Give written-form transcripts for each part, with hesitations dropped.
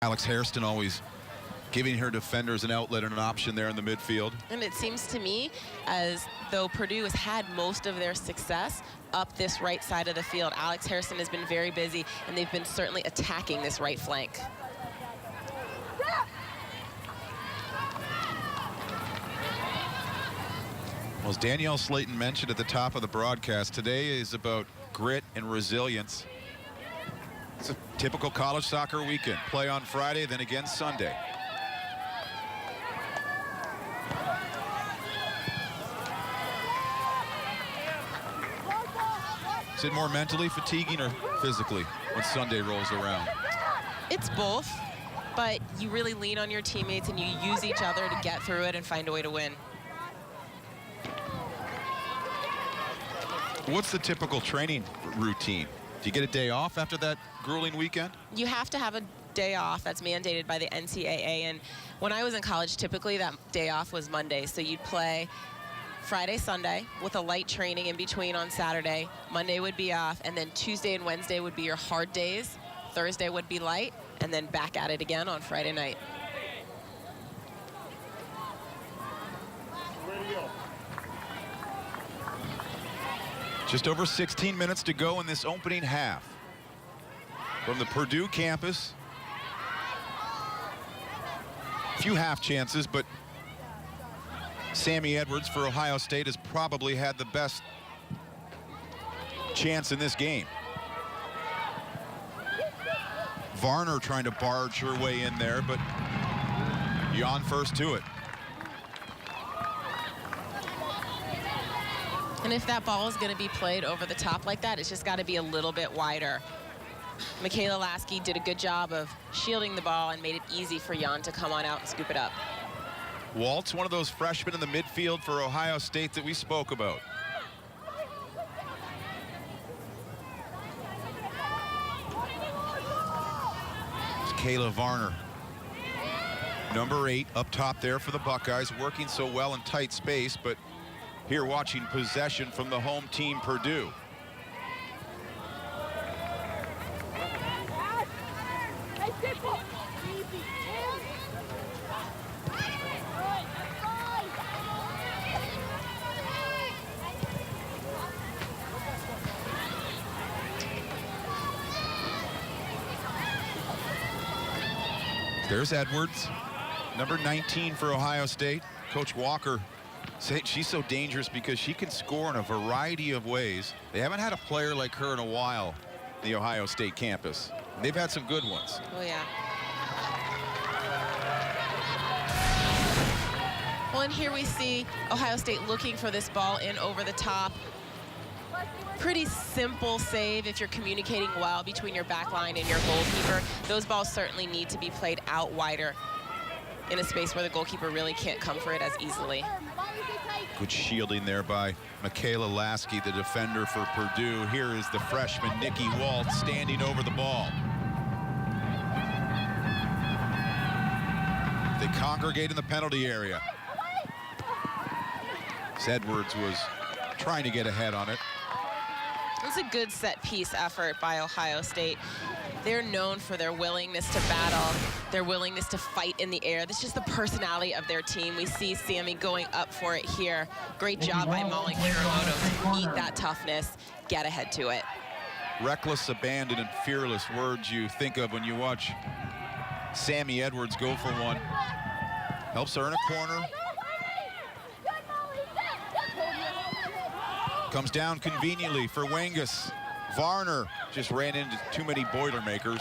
Alex Hairston always giving her defenders an outlet and an option there in the midfield. And it seems to me as though Purdue has had most of their success up this right side of the field. Alex Hairston has been very busy, and they've been certainly attacking this right flank. Well, as Danielle Slayton mentioned at the top of the broadcast, today is about grit and resilience. It's a typical college soccer weekend. Play on Friday, then again Sunday. Is it more mentally fatiguing or physically when Sunday rolls around? It's both, but you really lean on your teammates and you use each other to get through it and find a way to win. What's the typical training routine? Do you get a day off after that grueling weekend? You have to have a day off. That's mandated by the NCAA. And when I was in college, typically that day off was Monday. So you'd play Friday, Sunday with a light training in between on Saturday. Monday would be off, and then Tuesday and Wednesday would be your hard days. Thursday would be light, and then back at it again on Friday night. Just over 16 minutes to go in this opening half. From the Purdue campus. A few half chances, but Sammy Edwards for Ohio State has probably had the best chance in this game. Varner trying to barge her way in there, but Jan first to it. And if that ball is going to be played over the top like that, it's just got to be a little bit wider. Michaela Lasky did a good job of shielding the ball and made it easy for Jan to come on out and scoop it up. Waltz, one of those freshmen in the midfield for Ohio State that we spoke about. It's Kayla Varner. Number 8 up top there for the Buckeyes, working so well in tight space, but here watching possession from the home team, Purdue. There's Edwards, number 19 for Ohio State. Coach Walker said she's so dangerous because she can score in a variety of ways. They haven't had a player like her in a while, the Ohio State campus. They've had some good ones. Oh, yeah. Well, and here we see Ohio State looking for this ball in over the top. Pretty simple save if you're communicating well between your back line and your goalkeeper. Those balls certainly need to be played out wider in a space where the goalkeeper really can't come for it as easily. Good shielding there by Michaela Lasky, the defender for Purdue. Here is the freshman, Nikki Waltz, standing over the ball. They congregate in the penalty area. Edwards was trying to get ahead on it. It's a good set-piece effort by Ohio State. They're known for their willingness to battle, their willingness to fight in the air. That's just the personality of their team. We see Sammy going up for it here. Great job by Molly Kiramoto to meet that toughness, get ahead to it. Reckless, abandoned, and fearless words you think of when you watch Sammy Edwards go for one. Helps her in a corner. Comes down conveniently for Wengus. Varner just ran into too many Boilermakers.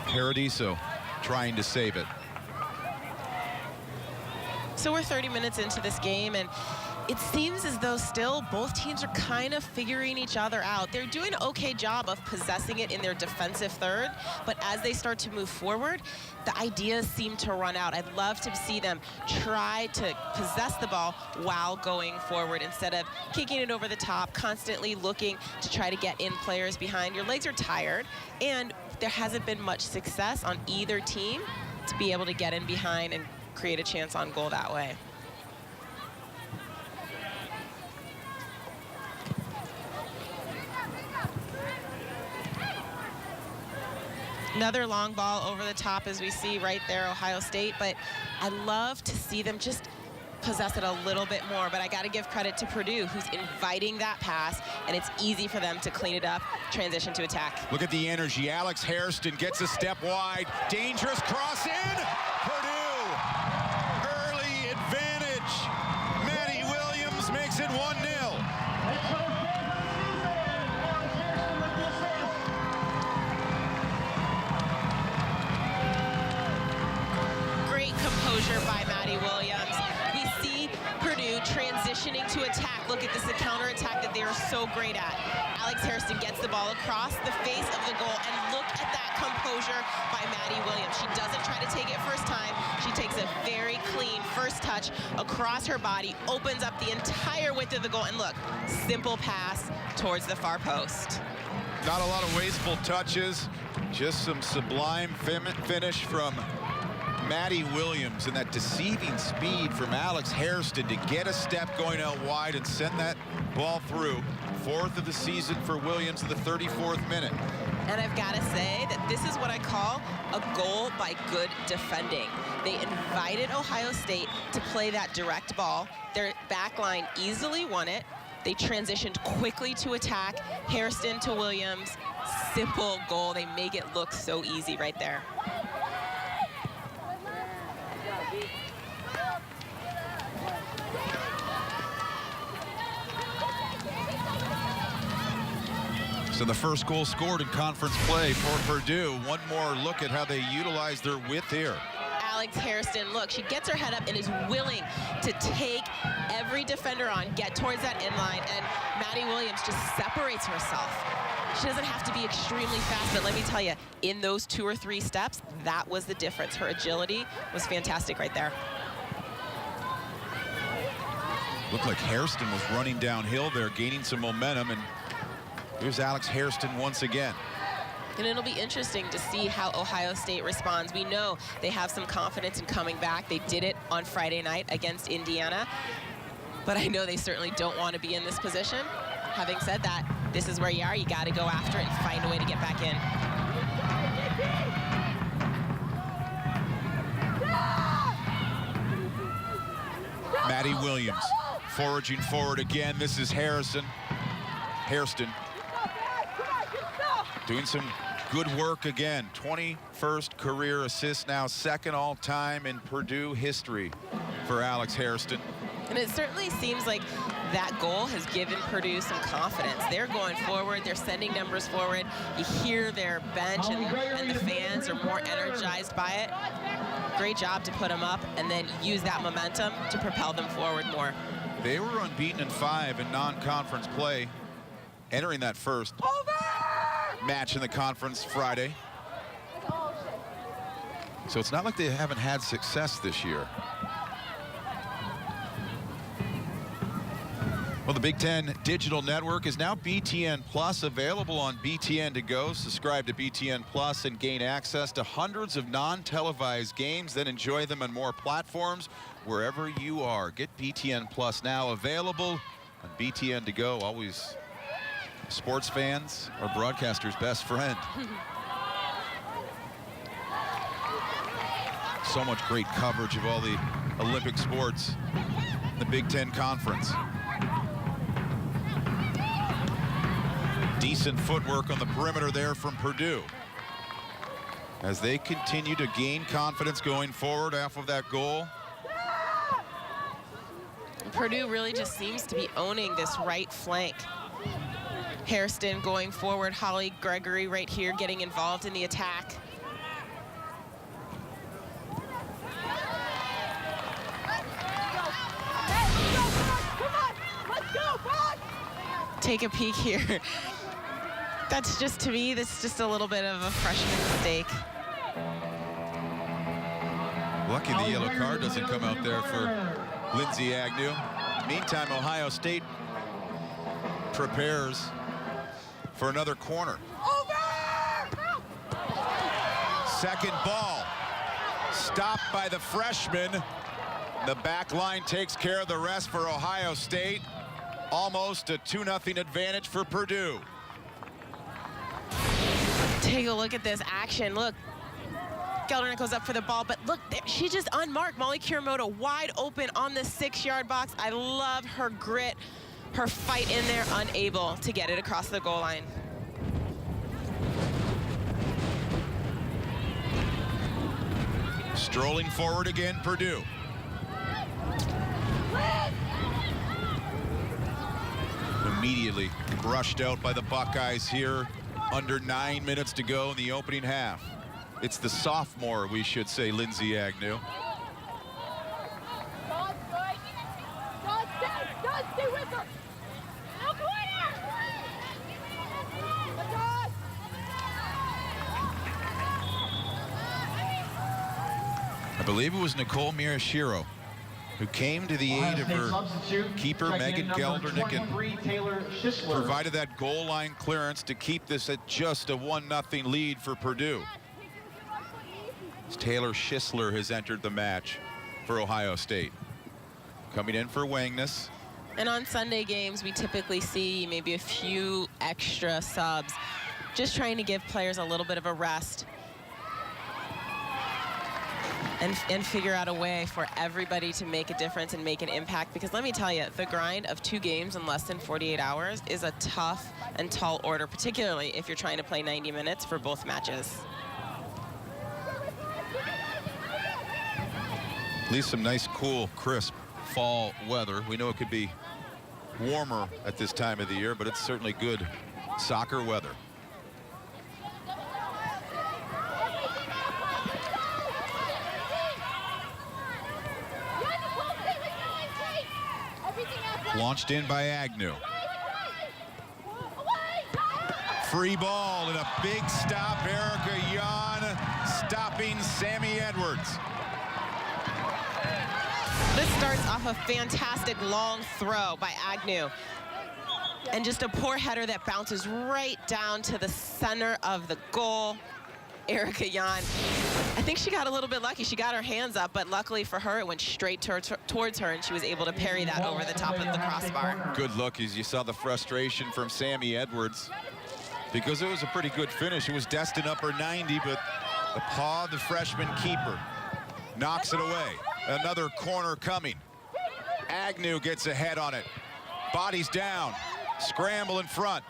Paradiso trying to save it. So we're 30 minutes into this game, and it seems as though still both teams are kind of figuring each other out. They're doing an okay job of possessing it in their defensive third, but as they start to move forward, the ideas seem to run out. I'd love to see them try to possess the ball while going forward instead of kicking it over the top, constantly looking to try to get in players behind. Your legs are tired, and there hasn't been much success on either team to be able to get in behind and create a chance on goal that way. Another long ball over the top, as we see right there, Ohio State. But I love to see them just possess it a little bit more. But I got to give credit to Purdue, who's inviting that pass, and it's easy for them to clean it up, transition to attack. Look at the energy. Alex Hairston gets a step wide. Dangerous cross in. Purdue, early advantage. Maddie Williams makes it 1-0. Composure by Maddie Williams. We see Purdue transitioning to attack. Look at this counterattack that they are so great at. Alex Hairston gets the ball across the face of the goal, and look at that composure by Maddie Williams. She doesn't try to take it first time. She takes a very clean first touch across her body, opens up the entire width of the goal, and look, simple pass towards the far post. Not a lot of wasteful touches, just some sublime finish from Maddie Williams, and that deceiving speed from Alex Hairston to get a step going out wide and send that ball through. 4th of the season for Williams in the 34th minute. And I've got to say that this is what I call a goal by good defending. They invited Ohio State to play that direct ball. Their back line easily won it. They transitioned quickly to attack. Hairston to Williams. Simple goal. They make it look so easy right there. So the first goal scored in conference play for Purdue. One more look at how they utilize their width here. Alex Hairston, look, she gets her head up and is willing to take every defender on, get towards that inline, and Maddie Williams just separates herself. She doesn't have to be extremely fast, but let me tell you, in those 2 or 3 steps, that was the difference. Her agility was fantastic right there. Looked like Hairston was running downhill there, gaining some momentum, and here's Alex Hairston once again. And it'll be interesting to see how Ohio State responds. We know they have some confidence in coming back. They did it on Friday night against Indiana. But I know they certainly don't want to be in this position. Having said that, this is where you are. You got to go after it and find a way to get back in. Maddie Williams foraging forward again. This is Hairston doing some good work again. 21st career assist, now 2nd all-time in Purdue history for Alex Hairston. And it certainly seems like that goal has given Purdue some confidence. They're going forward. They're sending numbers forward. You hear their bench and the fans are more energized by it. Great job to put them up and then use that momentum to propel them forward more. They were unbeaten in 5 in non-conference play, entering that first match in the conference Friday. So it's not like they haven't had success this year. Well, the Big Ten Digital Network is now BTN Plus, available on BTN to go. Subscribe to BTN Plus and gain access to hundreds of non-televised games, then enjoy them on more platforms wherever you are. Get BTN Plus now, available on BTN to go. Always sports fans or broadcasters' best friend. So much great coverage of all the Olympic sports in the Big Ten Conference. Decent footwork on the perimeter there from Purdue as they continue to gain confidence going forward off of that goal. Purdue really just seems to be owning this right flank. Hairston going forward, Holly Gregory right here getting involved in the attack. Take a peek here. That's just, to me, that's just a little bit of a freshman mistake. Lucky the yellow card doesn't come out there for Lindsay Agnew. Meantime, Ohio State prepares for another corner. Second ball, stopped by the freshman. The back line takes care of the rest for Ohio State. Almost a 2-0 advantage for Purdue. Take Take a look at this action. Look, Geldernick goes up for the ball, but look, she just unmarked. Molly Kiramoto wide open on the 6-yard box. I love her grit, her fight in there, unable to get it across the goal line. Strolling forward again, Purdue. Immediately brushed out by the Buckeyes here. Under 9 minutes to go in the opening half. It's the sophomore, we should say, Lindsay Agnew. Stay with her. No corner. I believe it was Nicole Miyashiro who came to the aid of her keeper, Megan Geldernick, and provided that goal line clearance to keep this at just a 1-0 lead for Purdue. Taylor Schisler has entered the match for Ohio State. Coming in for Wangness. And on Sunday games, we typically see maybe a few extra subs, just trying to give players a little bit of a rest and figure out a way for everybody to make a difference and make an impact. Because let me tell you, the grind of 2 games in less than 48 hours is a tough and tall order, particularly if you're trying to play 90 minutes for both matches. At least some nice, cool, crisp fall weather. We know it could be warmer at this time of the year, but it's certainly good soccer weather. Launched in by Agnew. Free ball and a big stop. Erica Yan stopping Sammy Edwards. This starts off a fantastic long throw by Agnew. And just a poor header that bounces right down to the center of the goal. Erica Yan, I think she got a little bit lucky. She got her hands up, but luckily for her, it went straight towards her, and she was able to parry that over the top of the crossbar. Good look as you saw the frustration from Sammy Edwards, because it was a pretty good finish. It was destined upper 90, but the paw of the freshman keeper knocks it away. Another corner coming. Agnew gets ahead on it. Bodies down. Scramble in front.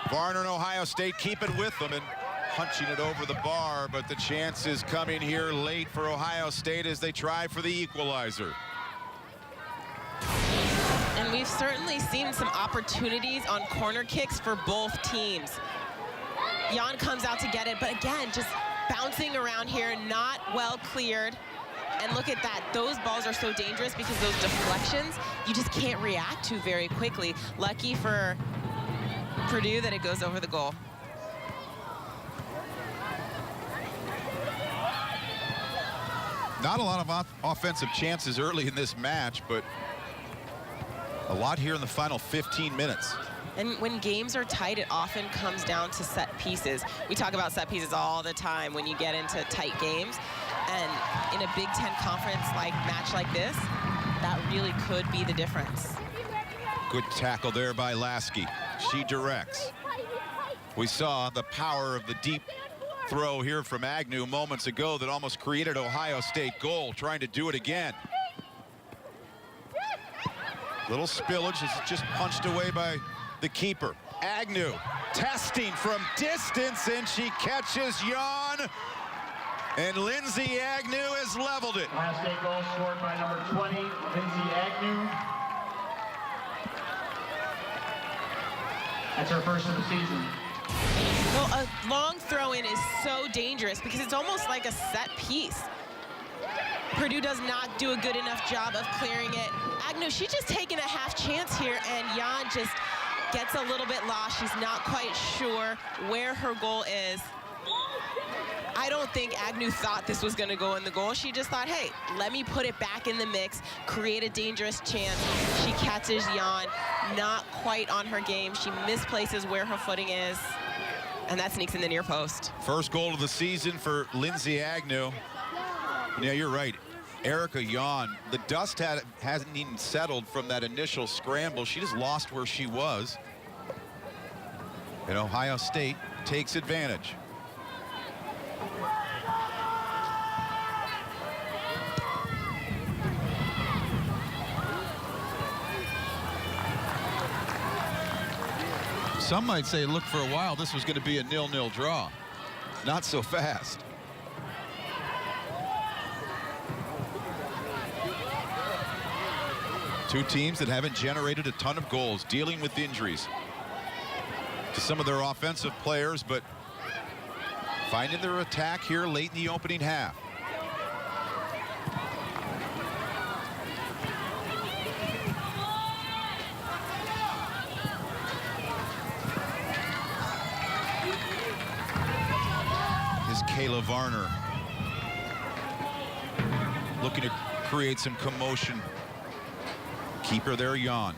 Varner and Ohio State keep it with them and punching it over the bar, but the chance is coming here late for Ohio State as they try for the equalizer. And we've certainly seen some opportunities on corner kicks for both teams. Yan comes out to get it, but again, just bouncing around here, not well cleared. And look at that, those balls are so dangerous because those deflections, you just can't react to very quickly. Lucky for Purdue that it goes over the goal. Not a lot of offensive chances early in this match, but a lot here in the final 15 minutes. And when games are tight, it often comes down to set pieces. We talk about set pieces all the time when you get into tight games. And in a Big Ten conference match like this, that really could be the difference. Good tackle there by Lasky. She directs. We saw the power of the deep throw here from Agnew moments ago that almost created Ohio State goal, trying to do it again. Little spillage as it's just punched away by the keeper. Agnew testing from distance, and she catches Yan. And Lindsay Agnew has leveled it. Ohio State goal scored by number 20, Lindsay Agnew. That's her first of the season. Well, a long throw-in is so dangerous because it's almost like a set piece. Purdue does not do a good enough job of clearing it. Agnew, she's just taking a half chance here, and Yan just gets a little bit lost. She's not quite sure where her goal is. I don't think Agnew thought this was going to go in the goal. She just thought, hey, let me put it back in the mix, create a dangerous chance. She catches Yan, not quite on her game. She misplaces where her footing is, and that sneaks in the near post. First goal of the season for Lindsay Agnew. Yeah, you're right. Erica Yan, the dust hasn't even settled from that initial scramble. She just lost where she was. And Ohio State takes advantage. Some might say, look, for a while, this was going to be a 0-0 draw. Not so fast. Two teams that haven't generated a ton of goals, dealing with injuries to some of their offensive players, but finding their attack here late in the opening half. Kayla Varner looking to create some commotion. Keeper there, Jan.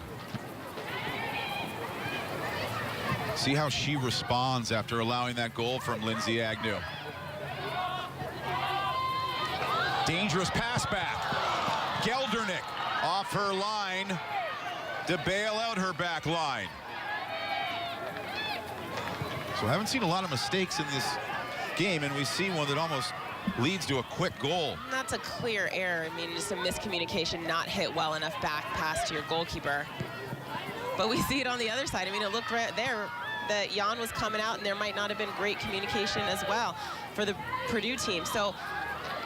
See how she responds after allowing that goal from Lindsay Agnew. Dangerous pass back. Geldernick off her line to bail out her back line. So I haven't seen a lot of mistakes in this game, and we see one that almost leads to a quick goal. That's a clear error. I mean, just a miscommunication, not hit well enough back pass to your goalkeeper. But we see it on the other side. I mean, it looked right there that Jan was coming out, and there might not have been great communication as well for the Purdue team. So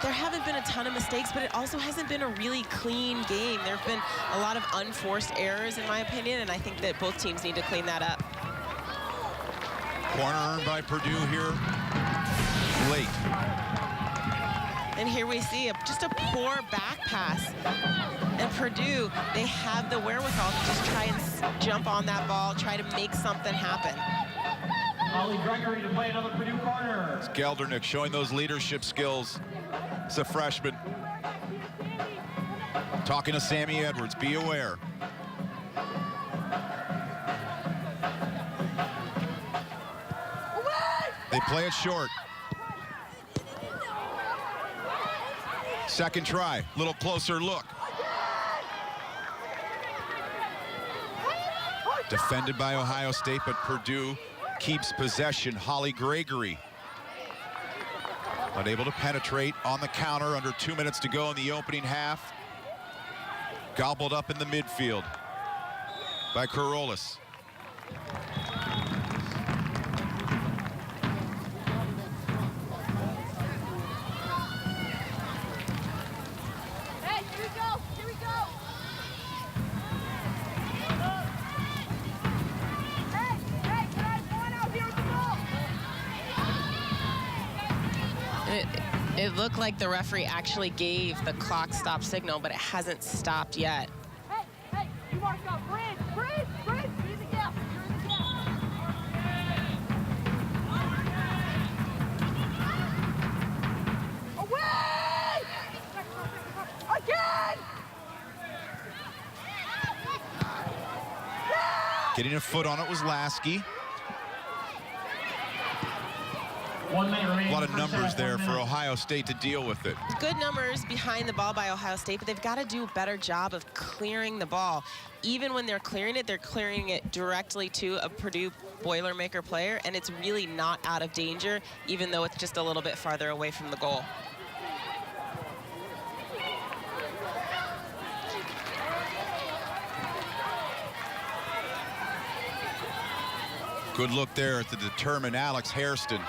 there haven't been a ton of mistakes, but it also hasn't been a really clean game. There have been a lot of unforced errors, in my opinion, and I think that both teams need to clean that up. Corner earned by Purdue here late. And here we see just a poor back pass. And Purdue, they have the wherewithal to just try and jump on that ball, try to make something happen. Holly Gregory to play another Purdue corner. It's Geldernick showing those leadership skills. It's a freshman. Talking to Sammy Edwards, be aware. They play it short. Second try, little closer look. Defended by Ohio State, but Purdue keeps possession. Holly Gregory unable to penetrate on the counter under 2 minutes to go in the opening half. Gobbled up in the midfield by Carolis. It looked like the referee actually gave the clock stop signal, but it hasn't stopped yet. Hey, you marked up. Bridge, use the gap. Away! Again! Getting a foot on it was Lasky. 1 minute remaining. A lot of numbers there for Ohio State to deal with it. Good numbers behind the ball by Ohio State, but they've got to do a better job of clearing the ball. Even when they're clearing it directly to a Purdue Boilermaker player, and it's really not out of danger, even though it's just a little bit farther away from the goal. Good look there at the determined Alex Hairston.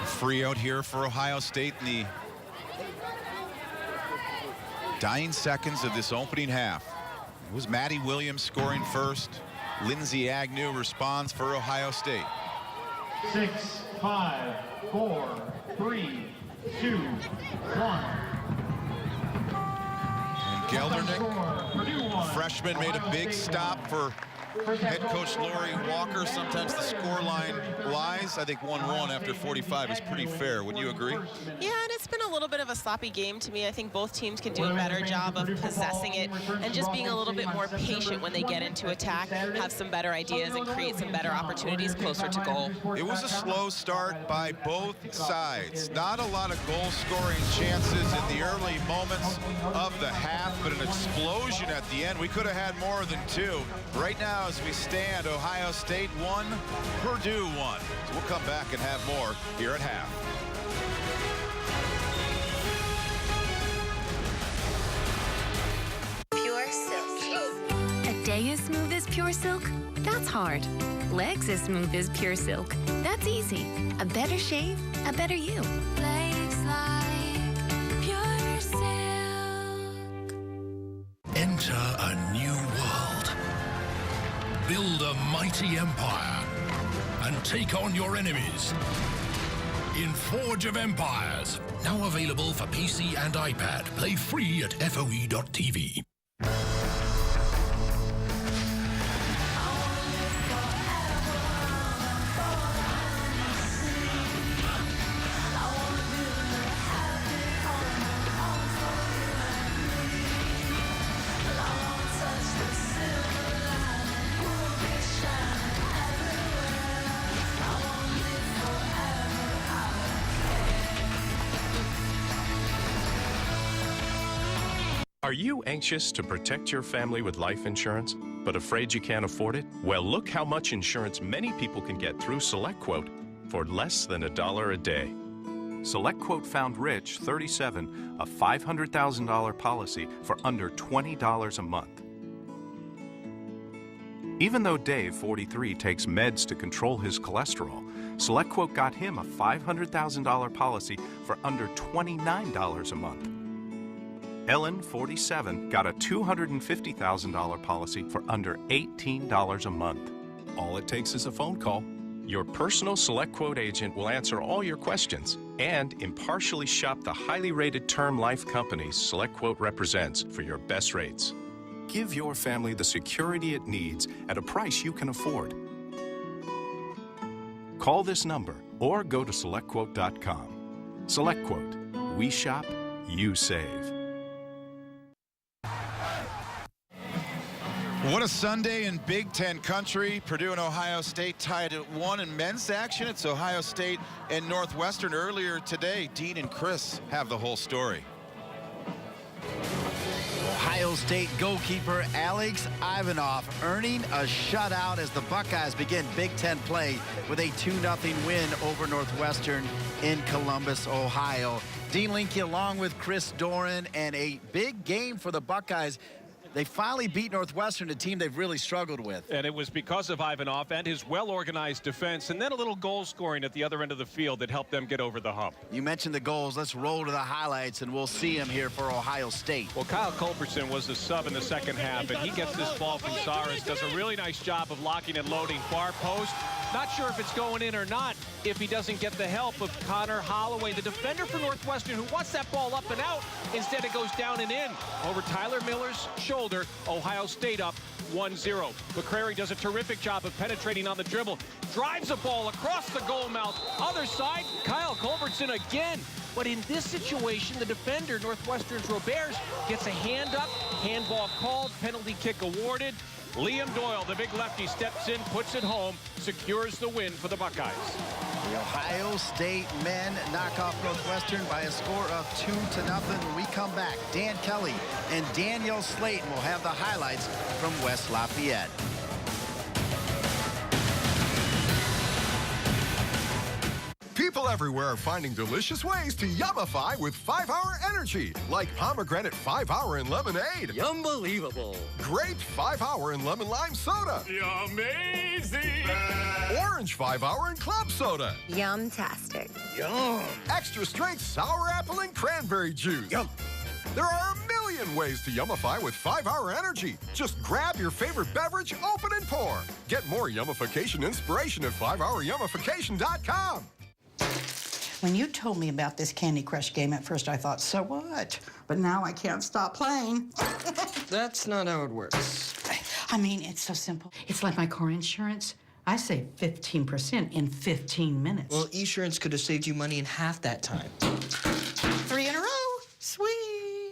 Free out here for Ohio State in the dying seconds of this opening half. It was Maddie Williams scoring first. Lindsay Agnew responds for Ohio State. 6, 5, 4, 3, 2, 1. And Geldernick, freshman, made a big stop for Head coach Lori Walker, sometimes the scoreline lies. I think 1-1 after 45 is pretty fair. Would you agree? Yeah, and it's been a little bit of a sloppy game to me. I think both teams can do a better job of possessing it and just being a little bit more patient when they get into attack, have some better ideas, and create some better opportunities closer to goal. It was a slow start by both sides. Not a lot of goal-scoring chances in the early moments of the half, but an explosion at the end. We could have had more than two. Right now, as we stand, Ohio State 1, Purdue 1. So we'll come back and have more here at half. Pure Silk. A day as smooth as Pure Silk? That's hard. Legs as smooth as Pure Silk? That's easy. A better shave, a better you. Legs like Pure Silk. Enter a new world. Build a mighty empire and take on your enemies in Forge of Empires. Now available for PC and iPad. Play free at FOE.tv. Are you anxious to protect your family with life insurance, but afraid you can't afford it? Well, look how much insurance many people can get through SelectQuote for less than $1 a day. SelectQuote found Rich, 37, a $500,000 policy for under $20 a month. Even though Dave, 43, takes meds to control his cholesterol, SelectQuote got him a $500,000 policy for under $29 a month. Ellen, 47, got a $250,000 policy for under $18 a month. All it takes is a phone call. Your personal SelectQuote agent will answer all your questions and impartially shop the highly rated term life companies SelectQuote represents for your best rates. Give your family the security it needs at a price you can afford. Call this number or go to SelectQuote.com. SelectQuote. We shop, you save. What a Sunday in Big Ten country. Purdue and Ohio State tied at 1 in men's action. It's Ohio State and Northwestern earlier today. Dean and Chris have the whole story. Ohio State goalkeeper Alex Ivanov earning a shutout as the Buckeyes begin Big Ten play with a 2-0 win over Northwestern in Columbus, Ohio. Dean Linke along with Chris Doran, and a big game for the Buckeyes. They finally beat Northwestern, a team they've really struggled with. And it was because of Ivanov and his well-organized defense, and then a little goal scoring at the other end of the field that helped them get over the hump. You mentioned the goals. Let's roll to the highlights, and we'll see them here for Ohio State. Well, Kyle Culbertson was the sub in the second half, and he gets this ball from Saras, does a really nice job of locking and loading far post. Not sure if it's going in or not if he doesn't get the help of Connor Holloway, the defender for Northwestern, who wants that ball up and out. Instead, it goes down and in over Tyler Miller's shoulder. Ohio State up 1-0. McCrary does a terrific job of penetrating on the dribble. Drives a ball across the goal mouth. Other side, Kyle Culbertson again. But in this situation, the defender, Northwestern's Roberts, gets a hand up, handball called, penalty kick awarded. Liam Doyle, the big lefty, steps in, puts it home, secures the win for the Buckeyes. The Ohio State men knock off Northwestern by a score of 2-0. When we come back, Dan Kelly and Danielle Slayton will have the highlights from West Lafayette. People everywhere are finding delicious ways to yummify with 5-Hour Energy, like pomegranate 5-Hour and lemonade. Unbelievable. Grape 5-Hour and lemon lime soda. Amazing. Orange 5-Hour and club soda. Yum-tastic. Yum. Extra strength sour apple and cranberry juice. Yum. There are a million ways to yummify with 5-Hour Energy. Just grab your favorite beverage, open and pour. Get more yummification inspiration at 5HourYummification.com. When you told me about this Candy Crush game at first, I thought, so what? But now I can't stop playing. That's not how it works. I mean, it's so simple. It's like my car insurance. I saved 15% in 15 minutes. Well, Esurance could have saved you money in half that time. 3 in a row. Sweet.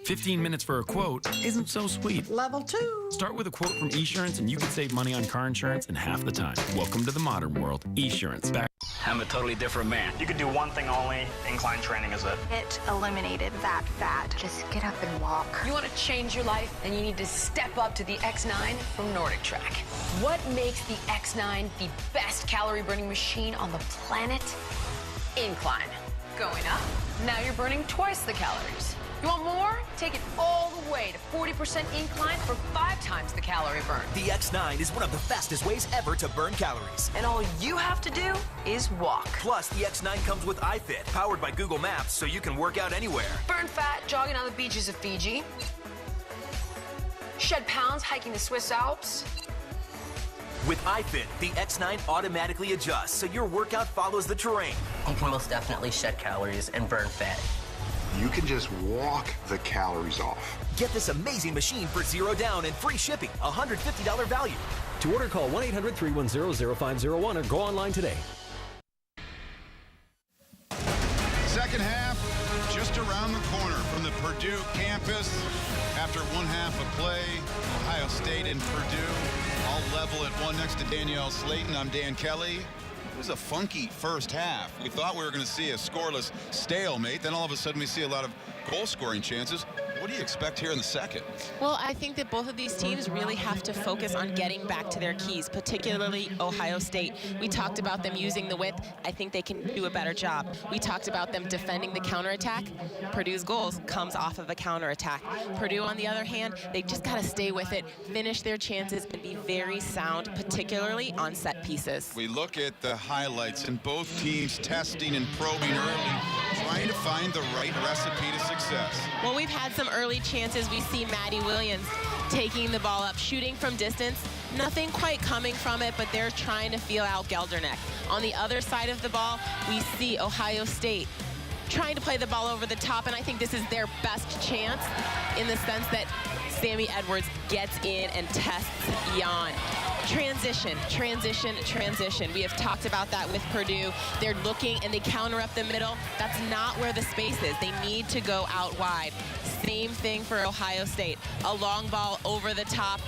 15 minutes for a quote isn't so sweet. Level 2. Start with a quote from Esurance and you can save money on car insurance in half the time. Welcome to the modern world. Esurance. Back. I'm a totally different man. You could do one thing only. Incline training is it. It eliminated that fad. Just get up and walk. You want to change your life, and you need to step up to the X9 from Nordic Track. What makes the X9 the best calorie-burning machine on the planet? Incline. Going up, now you're burning twice the calories. You want more? Take it all the way to 40% incline for 5 times the calorie burn. The X9 is one of the fastest ways ever to burn calories. And all you have to do is walk. Plus, the X9 comes with iFit, powered by Google Maps, so you can work out anywhere. Burn fat jogging on the beaches of Fiji. Shed pounds hiking the Swiss Alps. With iFit, the X9 automatically adjusts, so your workout follows the terrain. You can most definitely shed calories and burn fat. You can just walk the calories off. Get this amazing machine for $0 down and free shipping, $150 value. To order, call 1-800-310-0501 or go online today. Second half, just around the corner from the Purdue campus. After one half of play, Ohio State and Purdue all level at 1 next to Danielle Slayton. I'm Dan Kelly. It was a funky first half. We thought we were going to see a scoreless stalemate. Then all of a sudden we see a lot of goal-scoring chances. What do you expect here in the second? Well, I think that both of these teams really have to focus on getting back to their keys, particularly Ohio State. We talked about them using the width. I think they can do a better job. We talked about them defending the counterattack. Purdue's goals comes off of a counterattack. Purdue, on the other hand, they just got to stay with it, finish their chances, and be very sound, particularly on set pieces. We look at the highlights and both teams testing and probing early, trying to find the right recipe to success. Well, we've had some early chances. We see Maddie Williams taking the ball up, shooting from distance. Nothing quite coming from it, but they're trying to feel out Gelderneck. On the other side of the ball, we see Ohio State trying to play the ball over the top, and I think this is their best chance in the sense that Sammy Edwards gets in and tests Jan. Transition, transition, transition. We have talked about that with Purdue. They're looking and they counter up the middle. That's not where the space is. They need to go out wide. Same thing for Ohio State. A long ball over the top.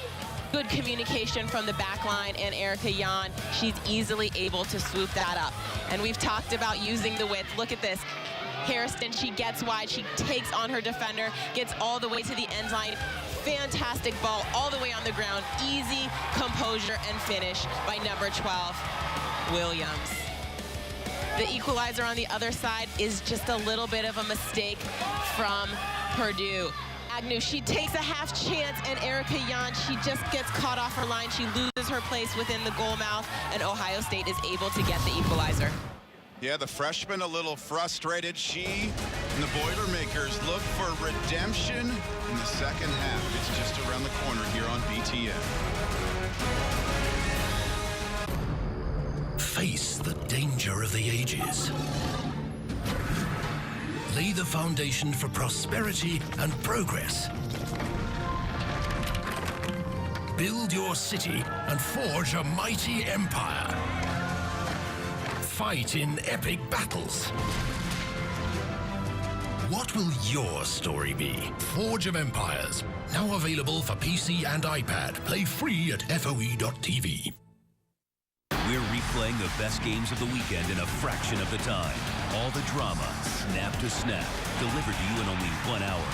Good communication from the back line and Erica Jan. She's easily able to swoop that up. And we've talked about using the width. Look at this. Hairston, she gets wide, she takes on her defender, gets all the way to the end line. Fantastic ball all the way on the ground. Easy composure and finish by number 12, Williams. The equalizer on the other side is just a little bit of a mistake from Purdue. Agnew, she takes a half chance, and Erica Jan, she just gets caught off her line. She loses her place within the goal mouth, and Ohio State is able to get the equalizer. Yeah, the freshman a little frustrated. She and the Boilermakers look for redemption in the second half. It's just around the corner here on BTN. Face the danger of the ages. Lay the foundation for prosperity and progress. Build your city and forge a mighty empire. Fight in epic battles. What will your story be? Forge of Empires, now available for PC and iPad. Play free at FOE.tv. We're replaying the best games of the weekend in a fraction of the time. All the drama, snap to snap, delivered to you in only 1 hour.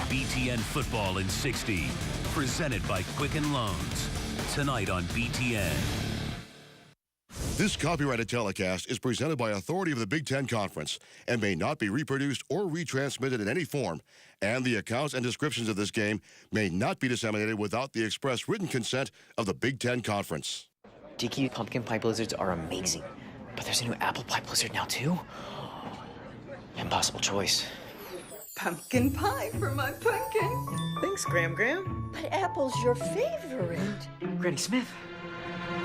BTN Football in 60, presented by Quicken Loans. Tonight on BTN. This copyrighted telecast is presented by authority of the Big Ten Conference and may not be reproduced or retransmitted in any form. And the accounts and descriptions of this game may not be disseminated without the express written consent of the Big Ten Conference. DQ pumpkin pie blizzards are amazing, but there's a new apple pie blizzard now too? Impossible choice. Pumpkin pie for my pumpkin. Thanks, Graham Graham. But apple's your favorite. Granny Smith.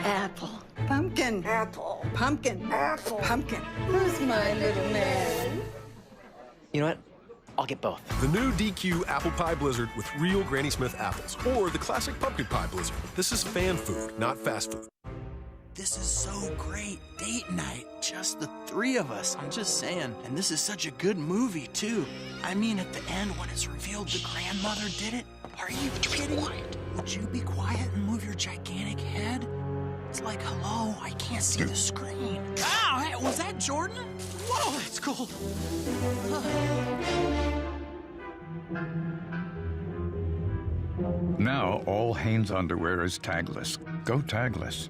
Apple. Pumpkin. Apple. Pumpkin. Apple. Pumpkin. Who's my little man? You know what? I'll get both. The new DQ Apple Pie Blizzard with real Granny Smith apples, or the classic Pumpkin Pie Blizzard. This is fan food, not fast food. This is so great. Date night. Just the three of us. I'm just saying. And this is such a good movie, too. I mean, at the end, when it's revealed the grandmother did it. Are you kidding? Would you be quiet and move your gigantic head? It's like, hello, I can't see the screen. Ow, hey, was that Jordan? Whoa, that's cool. Now all Hanes underwear is tagless. Go tagless.